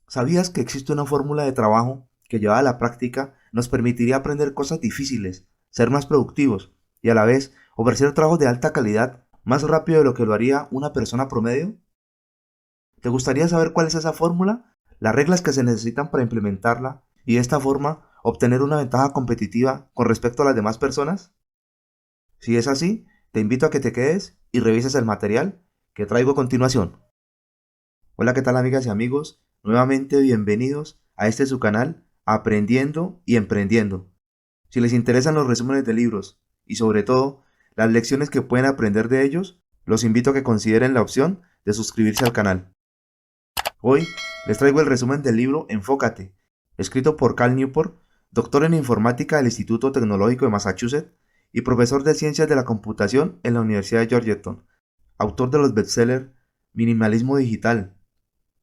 ¿Sabías que existe una fórmula de trabajo que llevada a la práctica nos permitiría aprender cosas difíciles, ser más productivos y a la vez ofrecer trabajos de alta calidad más rápido de lo que lo haría una persona promedio? ¿Te gustaría saber cuál es esa fórmula, las reglas que se necesitan para implementarla y de esta forma obtener una ventaja competitiva con respecto a las demás personas? Si es así, te invito a que te quedes y revises el material que traigo a continuación. Hola, ¿qué tal amigas y amigos? Nuevamente bienvenidos a este su canal Aprendiendo y Emprendiendo. Si les interesan los resúmenes de libros y sobre todo las lecciones que pueden aprender de ellos, los invito a que consideren la opción de suscribirse al canal. Hoy les traigo el resumen del libro Enfócate, escrito por Cal Newport, doctor en informática del Instituto Tecnológico de Massachusetts y profesor de ciencias de la computación en la Universidad de Georgetown, autor de los bestsellers Minimalismo Digital,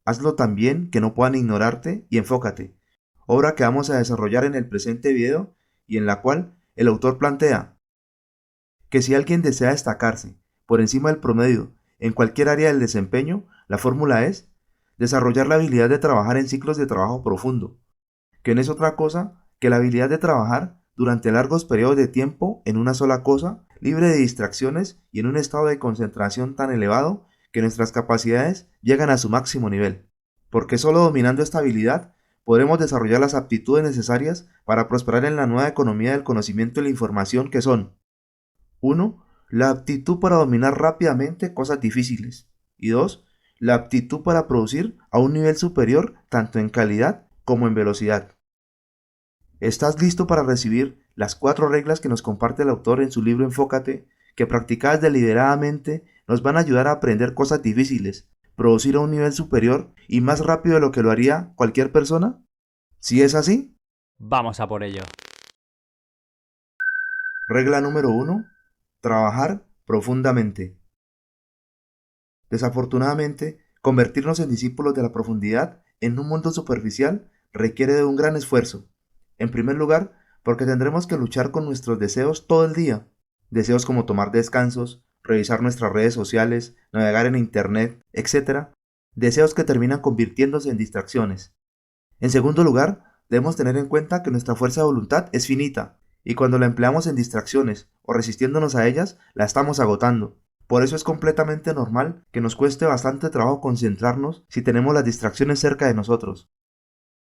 Hazlo también que no puedan ignorarte y enfócate, obra que vamos a desarrollar en el presente video y en la cual el autor plantea que si alguien desea destacarse por encima del promedio en cualquier área del desempeño, la fórmula es desarrollar la habilidad de trabajar en ciclos de trabajo profundo, que no es otra cosa que la habilidad de trabajar durante largos periodos de tiempo en una sola cosa, libre de distracciones y en un estado de concentración tan elevado que nuestras capacidades llegan a su máximo nivel. Porque solo dominando esta habilidad podremos desarrollar las aptitudes necesarias para prosperar en la nueva economía del conocimiento y la información que son: 1. La aptitud para dominar rápidamente cosas difíciles. Y 2. La aptitud para producir a un nivel superior tanto en calidad como en velocidad. ¿Estás listo para recibir las 4 reglas que nos comparte el autor en su libro Enfócate, que practicadas deliberadamente nos van a ayudar a aprender cosas difíciles, producir a un nivel superior y más rápido de lo que lo haría cualquier persona? Si es así, Vamos a por ello. regla número 1. Trabajar profundamente. Desafortunadamente, convertirnos en discípulos de la profundidad en un mundo superficial requiere de un gran esfuerzo. En primer lugar, porque tendremos que luchar con nuestros deseos todo el día. Deseos como tomar descansos, revisar nuestras redes sociales, navegar en internet, etc. Deseos que terminan convirtiéndose en distracciones. En segundo lugar, debemos tener en cuenta que nuestra fuerza de voluntad es finita, y cuando la empleamos en distracciones o resistiéndonos a ellas, la estamos agotando. Por eso es completamente normal que nos cueste bastante trabajo concentrarnos si tenemos las distracciones cerca de nosotros.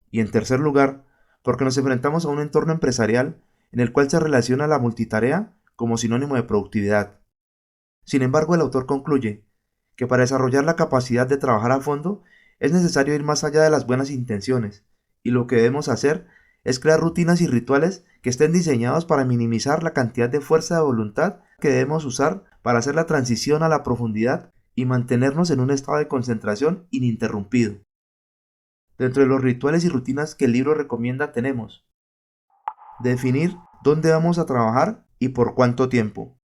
Y en tercer lugar, porque nos enfrentamos a un entorno empresarial en el cual se relaciona la multitarea como sinónimo de productividad. Sin embargo, el autor concluye que para desarrollar la capacidad de trabajar a fondo es necesario ir más allá de las buenas intenciones, y lo que debemos hacer es crear rutinas y rituales que estén diseñados para minimizar la cantidad de fuerza de voluntad que debemos usar para hacer la transición a la profundidad y mantenernos en un estado de concentración ininterrumpido. Dentro de los rituales y rutinas que el libro recomienda tenemos: definir dónde vamos a trabajar y por cuánto tiempo.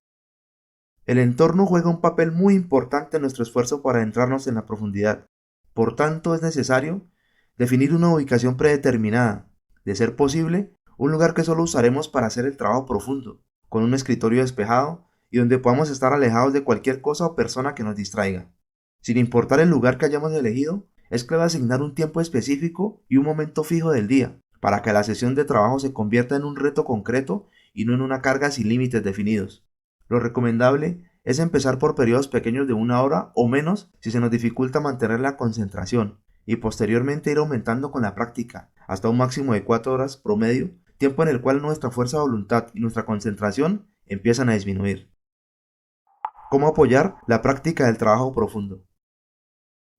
El entorno juega un papel muy importante en nuestro esfuerzo para adentrarnos en la profundidad. Por tanto, es necesario definir una ubicación predeterminada, de ser posible, un lugar que solo usaremos para hacer el trabajo profundo, con un escritorio despejado y donde podamos estar alejados de cualquier cosa o persona que nos distraiga. Sin importar el lugar que hayamos elegido, es clave asignar un tiempo específico y un momento fijo del día, para que la sesión de trabajo se convierta en un reto concreto y no en una carga sin límites definidos. Lo recomendable es empezar por periodos pequeños de 1 hora o menos si se nos dificulta mantener la concentración, y posteriormente ir aumentando con la práctica hasta un máximo de 4 horas promedio, tiempo en el cual nuestra fuerza de voluntad y nuestra concentración empiezan a disminuir. ¿Cómo apoyar la práctica del trabajo profundo?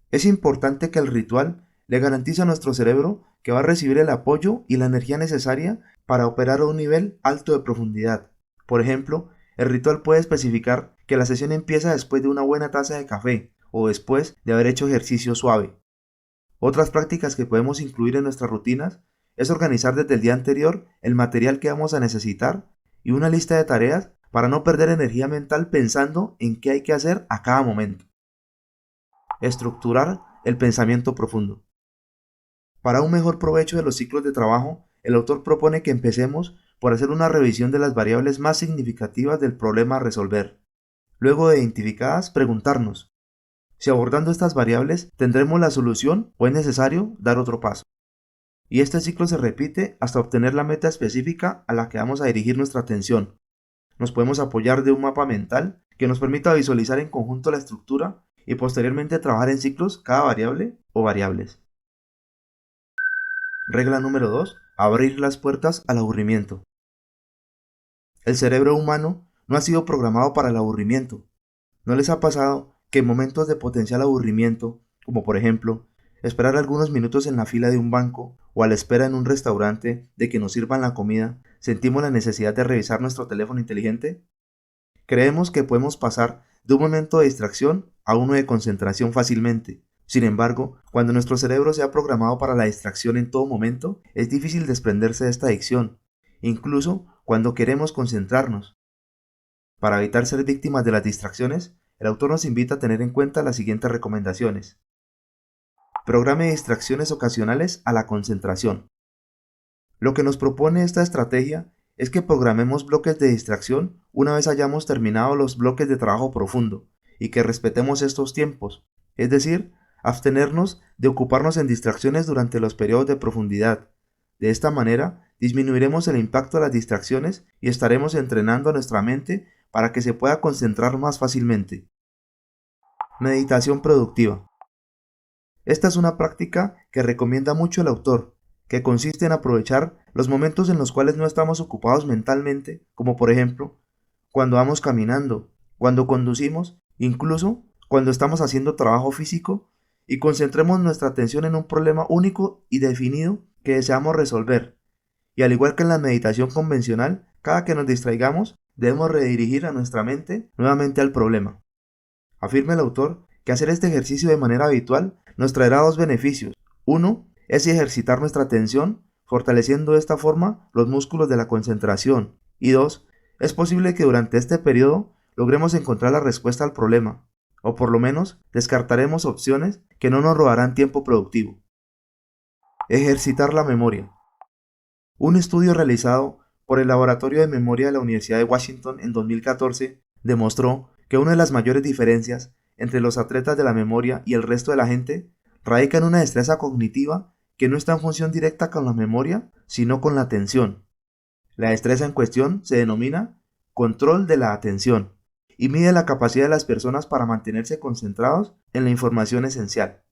Es importante que el ritual le garantice a nuestro cerebro que va a recibir el apoyo y la energía necesaria para operar a un nivel alto de profundidad. Por ejemplo, el ritual puede especificar que la sesión empieza después de una buena taza de café o después de haber hecho ejercicio suave. Otras prácticas que podemos incluir en nuestras rutinas es organizar desde el día anterior el material que vamos a necesitar y una lista de tareas para no perder energía mental pensando en qué hay que hacer a cada momento. Estructurar el pensamiento profundo. Para un mejor provecho de los ciclos de trabajo, el autor propone que empecemos por hacer una revisión de las variables más significativas del problema a resolver. Luego de identificadas, preguntarnos: Si abordando estas variables tendremos la solución o es necesario dar otro paso. Y este ciclo se repite hasta obtener la meta específica a la que vamos a dirigir nuestra atención. Nos podemos apoyar de un mapa mental que nos permita visualizar en conjunto la estructura y posteriormente trabajar en ciclos cada variable o variables. Regla número 2. Abrir las puertas al aburrimiento. El cerebro humano no ha sido programado para el aburrimiento. ¿No les ha pasado que en momentos de potencial aburrimiento, como por ejemplo, esperar algunos minutos en la fila de un banco o a la espera en un restaurante de que nos sirvan la comida, sentimos la necesidad de revisar nuestro teléfono inteligente? Creemos que podemos pasar de un momento de distracción a uno de concentración fácilmente. Sin embargo, cuando nuestro cerebro se ha programado para la distracción en todo momento, es difícil desprenderse de esta adicción, incluso cuando queremos concentrarnos. Para evitar ser víctimas de las distracciones, el autor nos invita a tener en cuenta las siguientes recomendaciones. Programe distracciones ocasionales a la concentración. Lo que nos propone esta estrategia es que programemos bloques de distracción una vez hayamos terminado los bloques de trabajo profundo y que respetemos estos tiempos, es decir, abstenernos de ocuparnos en distracciones durante los periodos de profundidad. De esta manera, disminuiremos el impacto de las distracciones y estaremos entrenando a nuestra mente para que se pueda concentrar más fácilmente. Meditación productiva. Esta es una práctica que recomienda mucho el autor, que consiste en aprovechar los momentos en los cuales no estamos ocupados mentalmente, como por ejemplo, cuando vamos caminando, cuando conducimos, incluso cuando estamos haciendo trabajo físico, y concentremos nuestra atención en un problema único y definido que deseamos resolver. Y al igual que en la meditación convencional, cada que nos distraigamos, debemos redirigir a nuestra mente nuevamente al problema. Afirma el autor que hacer este ejercicio de manera habitual nos traerá dos beneficios. Uno es ejercitar nuestra atención, fortaleciendo de esta forma los músculos de la concentración. Y dos, es posible que durante este periodo logremos encontrar la respuesta al problema, o por lo menos descartaremos opciones que no nos robarán tiempo productivo. Ejercitar la memoria. Un estudio realizado por el Laboratorio de Memoria de la Universidad de Washington en 2014 demostró que una de las mayores diferencias entre los atletas de la memoria y el resto de la gente radica en una destreza cognitiva que no está en función directa con la memoria, sino con la atención. La destreza en cuestión se denomina control de la atención y mide la capacidad de las personas para mantenerse concentrados en la información esencial.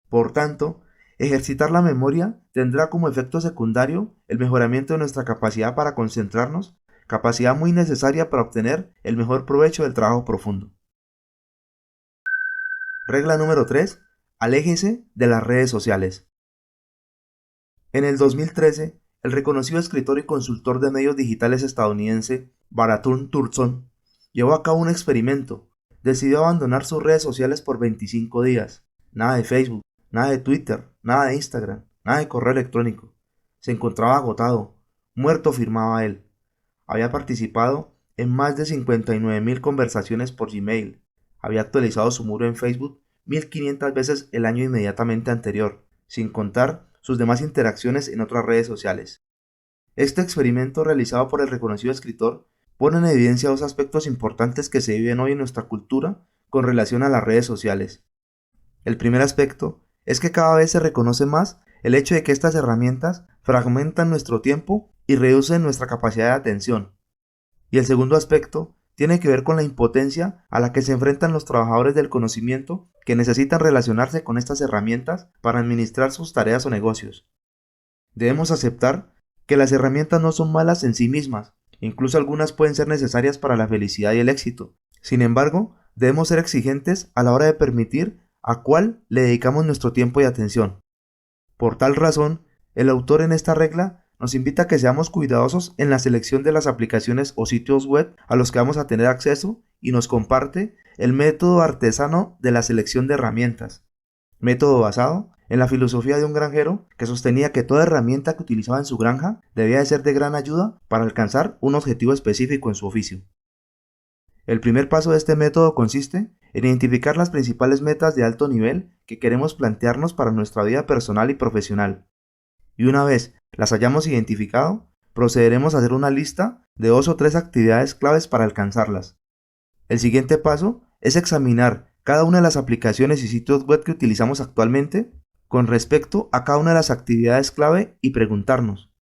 Por tanto, ejercitar la memoria tendrá como efecto secundario el mejoramiento de nuestra capacidad para concentrarnos, capacidad muy necesaria para obtener el mejor provecho del trabajo profundo. Regla número 3. Aléjese de las redes sociales. En el 2013, el reconocido escritor y consultor de medios digitales estadounidense Baraturn Turson llevó a cabo un experimento. Decidió abandonar sus redes sociales por 25 días. Nada de Facebook, nada de Twitter, nada de Instagram, nada de correo electrónico. Se encontraba agotado, muerto, afirmaba él. Había participado en más de 59.000 conversaciones por Gmail. Había actualizado su muro en Facebook 1.500 veces el año inmediatamente anterior, sin contar sus demás interacciones en otras redes sociales. Este experimento realizado por el reconocido escritor pone en evidencia dos aspectos importantes que se viven hoy en nuestra cultura con relación a las redes sociales. El primer aspecto es que cada vez se reconoce más el hecho de que estas herramientas fragmentan nuestro tiempo y reducen nuestra capacidad de atención. Y el segundo aspecto tiene que ver con la impotencia a la que se enfrentan los trabajadores del conocimiento que necesitan relacionarse con estas herramientas para administrar sus tareas o negocios. Debemos aceptar que las herramientas no son malas en sí mismas, incluso algunas pueden ser necesarias para la felicidad y el éxito. Sin embargo, debemos ser exigentes a la hora de permitir a cuál le dedicamos nuestro tiempo y atención. Por tal razón, el autor en esta regla nos invita a que seamos cuidadosos en la selección de las aplicaciones o sitios web a los que vamos a tener acceso y nos comparte el método artesano de la selección de herramientas, método basado en la filosofía de un granjero que sostenía que toda herramienta que utilizaba en su granja debía de ser de gran ayuda para alcanzar un objetivo específico en su oficio. El primer paso de este método consiste en identificar las principales metas de alto nivel que queremos plantearnos para nuestra vida personal y profesional. Y una vez las hayamos identificado, procederemos a hacer una lista de 2 o 3 actividades claves para alcanzarlas. El siguiente paso es examinar cada una de las aplicaciones y sitios web que utilizamos actualmente con respecto a cada una de las actividades clave y preguntarnos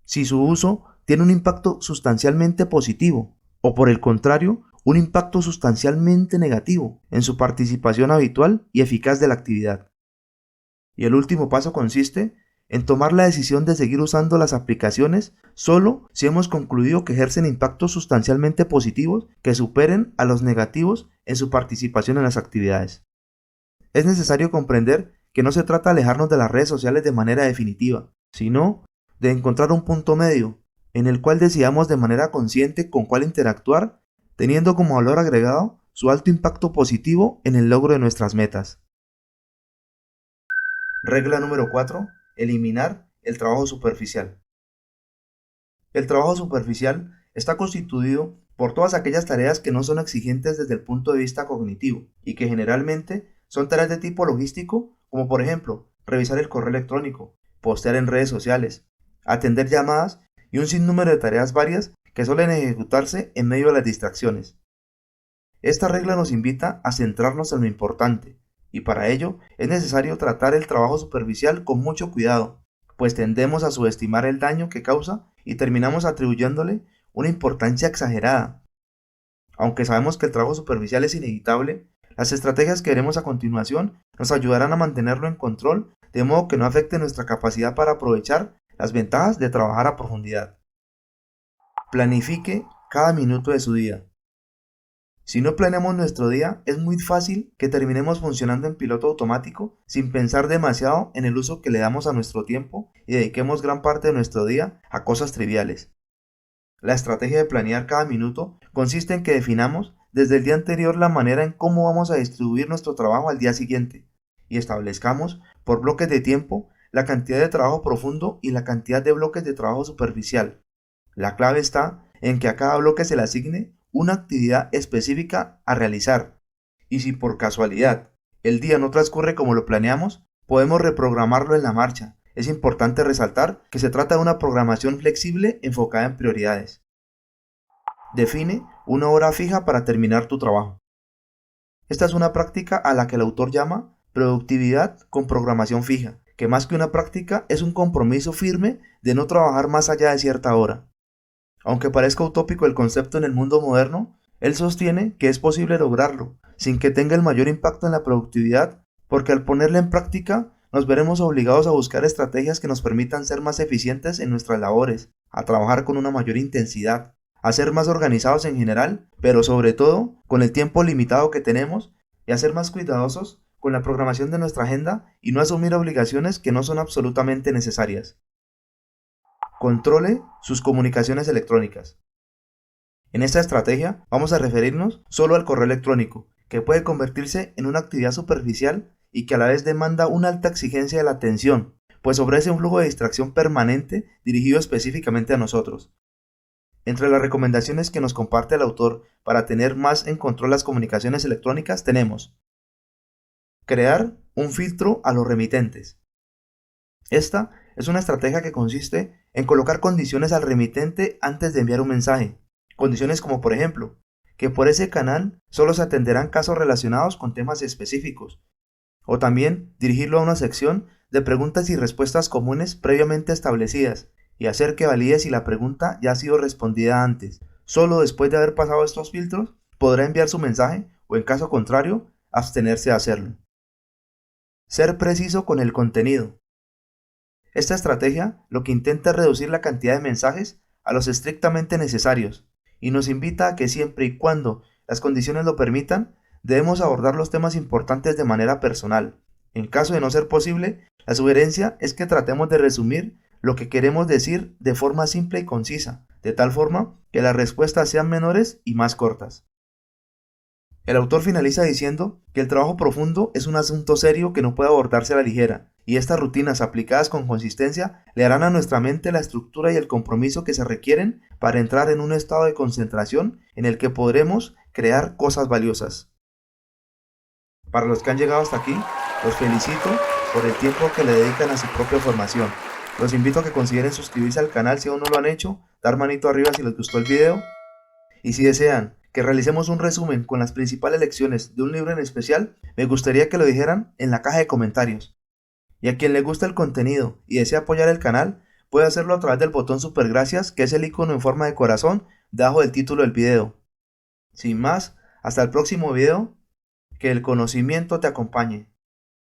si su uso tiene un impacto sustancialmente positivo o por el contrario, un impacto sustancialmente negativo en su participación habitual y eficaz de la actividad. Y el último paso consiste en tomar la decisión de seguir usando las aplicaciones solo si hemos concluido que ejercen impactos sustancialmente positivos que superen a los negativos en su participación en las actividades. Es necesario comprender que no se trata de alejarnos de las redes sociales de manera definitiva, sino de encontrar un punto medio en el cual decidamos de manera consciente con cuál interactuar, teniendo como valor agregado su alto impacto positivo en el logro de nuestras metas. Regla número 4. Eliminar el trabajo superficial. El trabajo superficial está constituido por todas aquellas tareas que no son exigentes desde el punto de vista cognitivo y que generalmente son tareas de tipo logístico, como por ejemplo, revisar el correo electrónico, postear en redes sociales, atender llamadas y un sinnúmero de tareas varias que suelen ejecutarse en medio de las distracciones. Esta regla nos invita a centrarnos en lo importante, y para ello es necesario tratar el trabajo superficial con mucho cuidado, pues tendemos a subestimar el daño que causa y terminamos atribuyéndole una importancia exagerada. Aunque sabemos que el trabajo superficial es inevitable, las estrategias que veremos a continuación nos ayudarán a mantenerlo en control de modo que no afecte nuestra capacidad para aprovechar las ventajas de trabajar a profundidad. Planifique cada minuto de su día. Si no planeamos nuestro día, es muy fácil que terminemos funcionando en piloto automático sin pensar demasiado en el uso que le damos a nuestro tiempo y dediquemos gran parte de nuestro día a cosas triviales. La estrategia de planear cada minuto consiste en que definamos desde el día anterior la manera en cómo vamos a distribuir nuestro trabajo al día siguiente y establezcamos por bloques de tiempo la cantidad de trabajo profundo y la cantidad de bloques de trabajo superficial. La clave está en que a cada bloque se le asigne una actividad específica a realizar, y si por casualidad el día no transcurre como lo planeamos, podemos reprogramarlo en la marcha. Es importante resaltar que se trata de una programación flexible enfocada en prioridades. Define una hora fija para terminar tu trabajo. Esta es una práctica a la que el autor llama productividad con programación fija, que más que una práctica es un compromiso firme de no trabajar más allá de cierta hora. Aunque parezca utópico el concepto en el mundo moderno, él sostiene que es posible lograrlo, sin que tenga el mayor impacto en la productividad, porque al ponerla en práctica, nos veremos obligados a buscar estrategias que nos permitan ser más eficientes en nuestras labores, a trabajar con una mayor intensidad, a ser más organizados en general, pero sobre todo con el tiempo limitado que tenemos, y a ser más cuidadosos con la programación de nuestra agenda y no asumir obligaciones que no son absolutamente necesarias. Controle sus comunicaciones electrónicas. En esta estrategia vamos a referirnos solo al correo electrónico, que puede convertirse en una actividad superficial y que a la vez demanda una alta exigencia de la atención, pues ofrece un flujo de distracción permanente dirigido específicamente a nosotros. Entre las recomendaciones que nos comparte el autor para tener más en control las comunicaciones electrónicas tenemos: crear un filtro a los remitentes. Esta es una estrategia que consiste en colocar condiciones al remitente antes de enviar un mensaje. Condiciones como, por ejemplo, que por ese canal solo se atenderán casos relacionados con temas específicos, o también dirigirlo a una sección de preguntas y respuestas comunes previamente establecidas y hacer que valide si la pregunta ya ha sido respondida antes. Solo después de haber pasado estos filtros podrá enviar su mensaje o, en caso contrario, abstenerse de hacerlo. Ser preciso con el contenido. Esta estrategia lo que intenta es reducir la cantidad de mensajes a los estrictamente necesarios y nos invita a que siempre y cuando las condiciones lo permitan, debemos abordar los temas importantes de manera personal. En caso de no ser posible, la sugerencia es que tratemos de resumir lo que queremos decir de forma simple y concisa, de tal forma que las respuestas sean menores y más cortas. El autor finaliza diciendo que el trabajo profundo es un asunto serio que no puede abordarse a la ligera, y estas rutinas aplicadas con consistencia le harán a nuestra mente la estructura y el compromiso que se requieren para entrar en un estado de concentración en el que podremos crear cosas valiosas. Para los que han llegado hasta aquí, los felicito por el tiempo que le dedican a su propia formación. Los invito a que consideren suscribirse al canal si aún no lo han hecho, dar manito arriba si les gustó el video, y si desean que realicemos un resumen con las principales lecciones de un libro en especial, me gustaría que lo dijeran en la caja de comentarios. Y a quien le gusta el contenido y desea apoyar el canal, puede hacerlo a través del botón super gracias, que es el icono en forma de corazón debajo del título del video. Sin más, hasta el próximo video, que el conocimiento te acompañe.